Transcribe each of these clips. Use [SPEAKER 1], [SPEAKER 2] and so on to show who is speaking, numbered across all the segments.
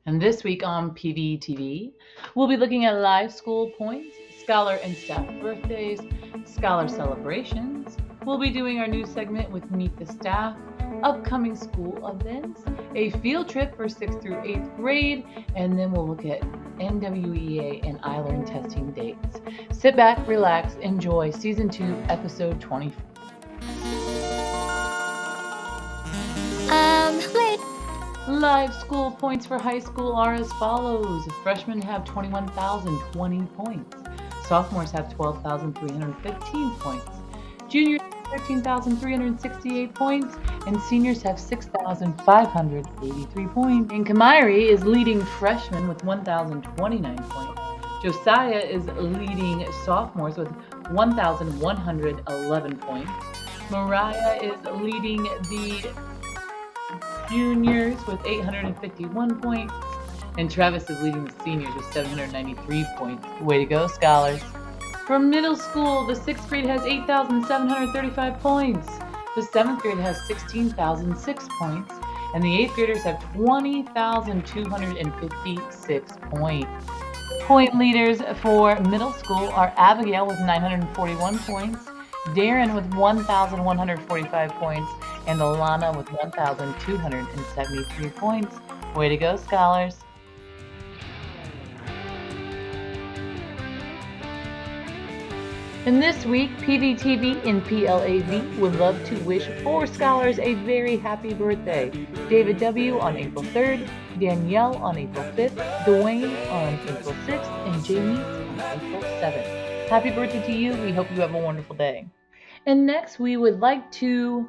[SPEAKER 1] And this week on PVTV, we'll be looking at live school points, scholar and staff birthdays, scholar celebrations. We'll be doing our new segment with Meet the Staff, upcoming school events, a field trip for 6th through 8th grade, and then we'll look at NWEA and iLearn testing dates. Sit back, relax, enjoy Season 2, Episode 24.
[SPEAKER 2] Wait.
[SPEAKER 1] Live school points for high school are as follows. Freshmen have 21,020 points. Sophomores have 12,315 points. Juniors have 13,368 points. And seniors have 6,583 points. And Kamiri is leading freshmen with 1,029 points. Josiah is leading sophomores with 1,111 points. Mariah is leading the juniors with 851 points, and Travis is leading the seniors with 793 points. Way to go, scholars. For middle school, the 6th grade has 8,735 points. The 7th grade has 16,006 points, and the 8th graders have 20,256 points. Point leaders for middle school are Abigail with 941 points, Darren with 1,145 points, and Alana with 1,273 points. Way to go, scholars. And this week, PVTV and PLAV would love to wish 4 scholars a very happy birthday. David W. on April 3rd, Danielle on April 5th, Dwayne on April 6th, and Jamie on April 7th. Happy birthday to you. We hope you have a wonderful day. And next, we would like to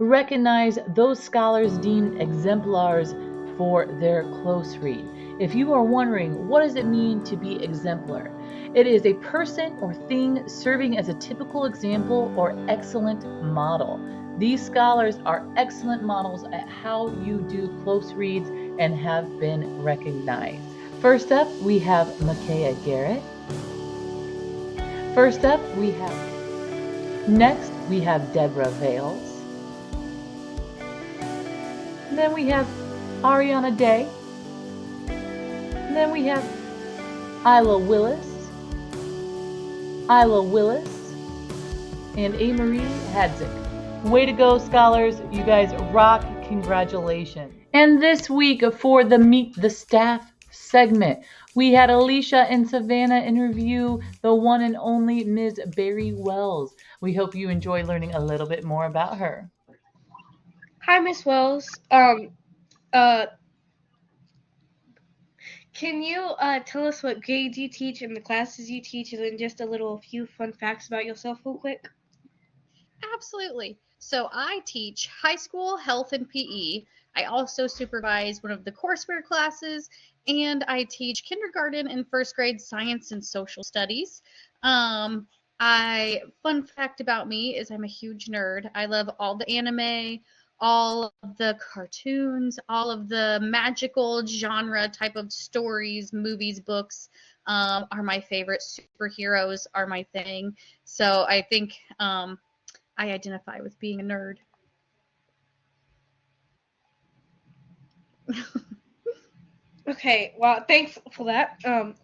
[SPEAKER 1] recognize those scholars deemed exemplars for their close read. If you are wondering, what does it mean to be exemplar? It is a person or thing serving as a typical example or excellent model. These scholars are excellent models at how you do close reads and have been recognized. First up, we have Makaya Garrett. Next, we have Deborah Vales. Then we have Ariana Day. Then we have Isla Willis, and A-Marie Hadzik. Way to go, scholars. You guys rock. Congratulations. And this week for the Meet the Staff segment, we had Alicia and Savannah interview the one and only Ms. Barry Wells. We hope you enjoy learning a little bit more about her.
[SPEAKER 3] Hi, Miss Wells. Can you tell us what grades you teach and the classes you teach, and then just a few fun facts about yourself real quick?
[SPEAKER 2] Absolutely. So I teach high school health and PE. I also supervise one of the courseware classes, and I teach kindergarten and first grade science and social studies. Fun fact about me is I'm a huge nerd. I love all the anime, all of the cartoons, all of the magical genre type of stories, movies, books are my favorite. Superheroes are my thing. So I think I identify with being a nerd.
[SPEAKER 3] Okay, well, thanks for that. For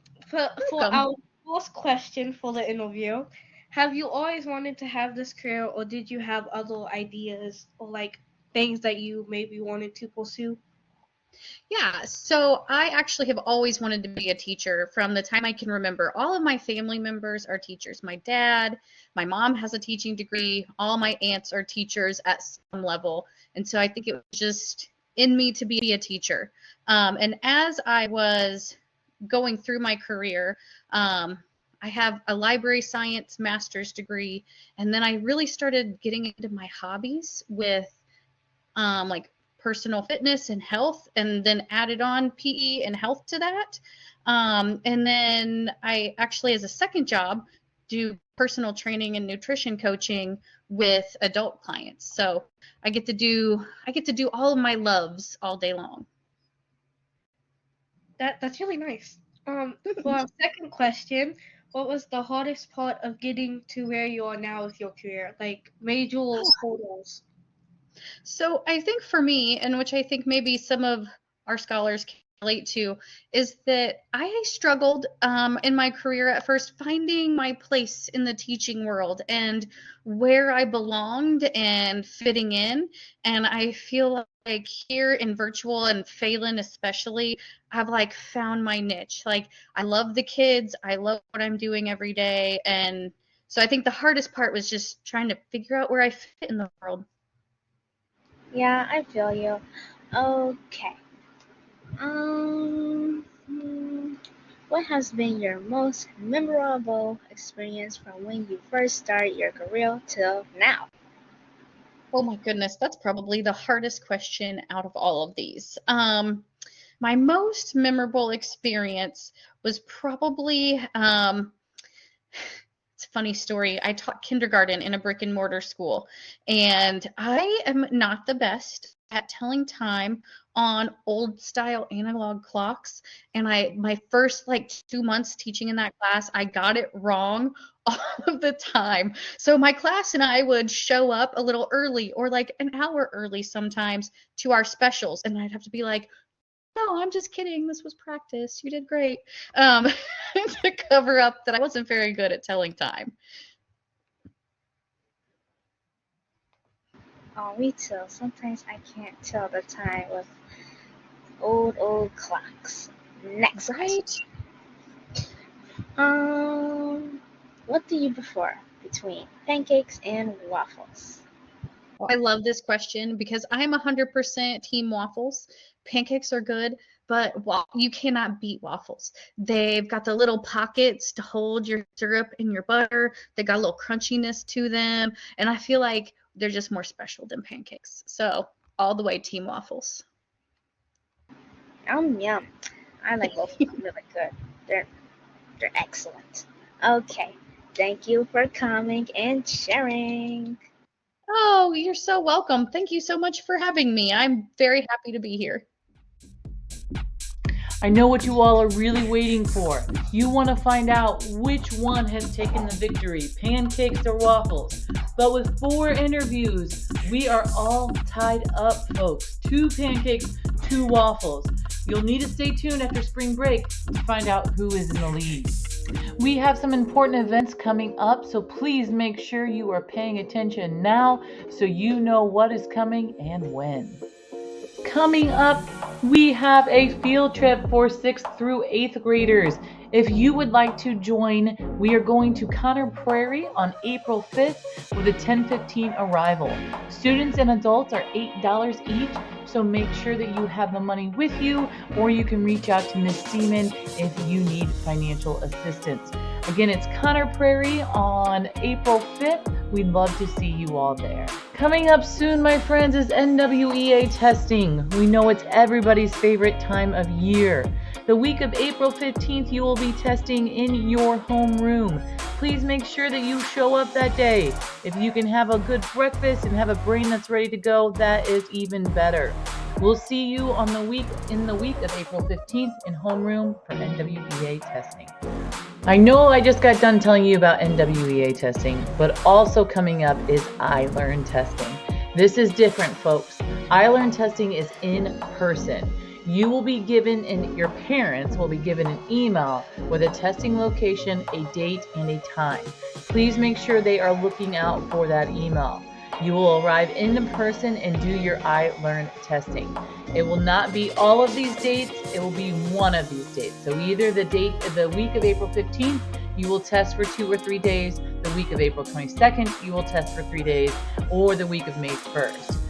[SPEAKER 2] Welcome.
[SPEAKER 3] our first question for the interview, have you always wanted to have this career, or did you have other ideas or like things that you maybe wanted to pursue?
[SPEAKER 2] Yeah, so I actually have always wanted to be a teacher from the time I can remember. All of my family members are teachers. My dad, my mom has a teaching degree. All my aunts are teachers at some level. And so I think it was just in me to be a teacher. And as I was going through my career, I have a library science master's degree. And then I really started getting into my hobbies with like personal fitness and health, and then added on PE and health to that. And then I actually, as a second job, do personal training and nutrition coaching with adult clients. So I get to do all of my loves all day long.
[SPEAKER 3] That's really nice. For our second question, what was the hardest part of getting to where you are now with your career? Like major hurdles.
[SPEAKER 2] So I think for me, and which I think maybe some of our scholars can relate to is that I struggled in my career at first finding my place in the teaching world and where I belonged and fitting in. And I feel like here in virtual and Phelan especially, I've like found my niche. Like I love the kids, I love what I'm doing every day, and so I think the hardest part was just trying to figure out where I fit in the world.
[SPEAKER 4] Yeah, I feel you. Okay. What has been your most memorable experience from when you first started your career till now?
[SPEAKER 2] Oh my goodness, that's probably the hardest question out of all of these. My most memorable experience was probably it's a funny story. I taught kindergarten in a brick and mortar school, and I am not the best at telling time on old style analog clocks. And my first like 2 months teaching in that class, I got it wrong all of the time. So my class and I would show up a little early or like an hour early sometimes to our specials, and I'd have to be like, no, I'm just kidding. This was practice. You did great. Um, to cover up that I wasn't very good at telling time.
[SPEAKER 4] Oh, me too. Sometimes I can't tell the time with old clocks. Next question.
[SPEAKER 2] Right?
[SPEAKER 4] Um, what do you prefer between pancakes and waffles?
[SPEAKER 2] I love this question because I'm 100% team waffles. Pancakes are good, but you cannot beat waffles. They've got the little pockets to hold your syrup and your butter. They got a little crunchiness to them, and I feel like they're just more special than pancakes. So all the way team waffles.
[SPEAKER 4] Yum. I like both of them really good. They're they're excellent. Okay. Thank you for coming and sharing.
[SPEAKER 2] Oh, you're so welcome. Thank you so much for having me. I'm very happy to be here.
[SPEAKER 1] I know what you all are really waiting for. You want to find out which one has taken the victory, pancakes or waffles. But with 4 interviews, we are all tied up, folks. 2 pancakes, 2 waffles. You'll need to stay tuned after spring break to find out who is in the lead. We have some important events coming up, so please make sure you are paying attention now so you know what is coming and when. Coming up, we have a field trip for 6th through 8th graders. If you would like to join, we are going to Conner Prairie on April 5th with a 10:15 arrival. Students and adults are $8 each, so make sure that you have the money with you, or you can reach out to Miss Seaman if you need financial assistance. Again, it's Conner Prairie on April 5th. We'd love to see you all there. Coming up soon, my friends, is NWEA testing. We know it's everybody's favorite time of year. The week of April 15th, you will be testing in your homeroom. Please make sure that you show up that day. If you can have a good breakfast and have a brain that's ready to go, that is even better. We'll see you in the week of April 15th in homeroom for NWEA testing. I know I just got done telling you about NWEA testing, but also coming up is iLearn testing. This is different, folks. iLearn testing is in person. You will be given, and your parents will be given an email with a testing location, a date, and a time. Please make sure they are looking out for that email. You will arrive in person and do your iLearn testing. It will not be all of these dates, it will be one of these dates. So either the week of April 15th, you will test for 2 or 3 days, the week of April 22nd, you will test for 3 days, or the week of May 1st.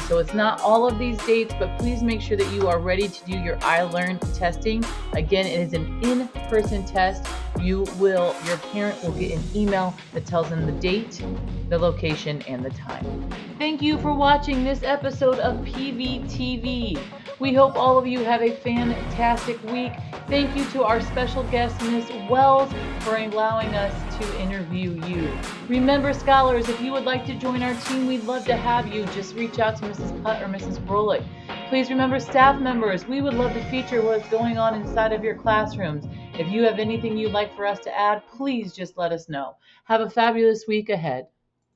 [SPEAKER 1] So it's not all of these dates, but please make sure that you are ready to do your iLearn testing. Again, it is an in-person test. Your parent will get an email that tells them the date, the location, and the time. Thank you for watching this episode of PVTV. We hope all of you have a fantastic week. Thank you to our special guest, Ms. Wells, for allowing us to interview you. Remember, scholars, if you would like to join our team, we'd love to have you. Just reach out to Mrs. Putt or Mrs. Brolick. Please remember, staff members, we would love to feature what's going on inside of your classrooms. If you have anything you'd like for us to add, please just let us know. Have a fabulous week ahead.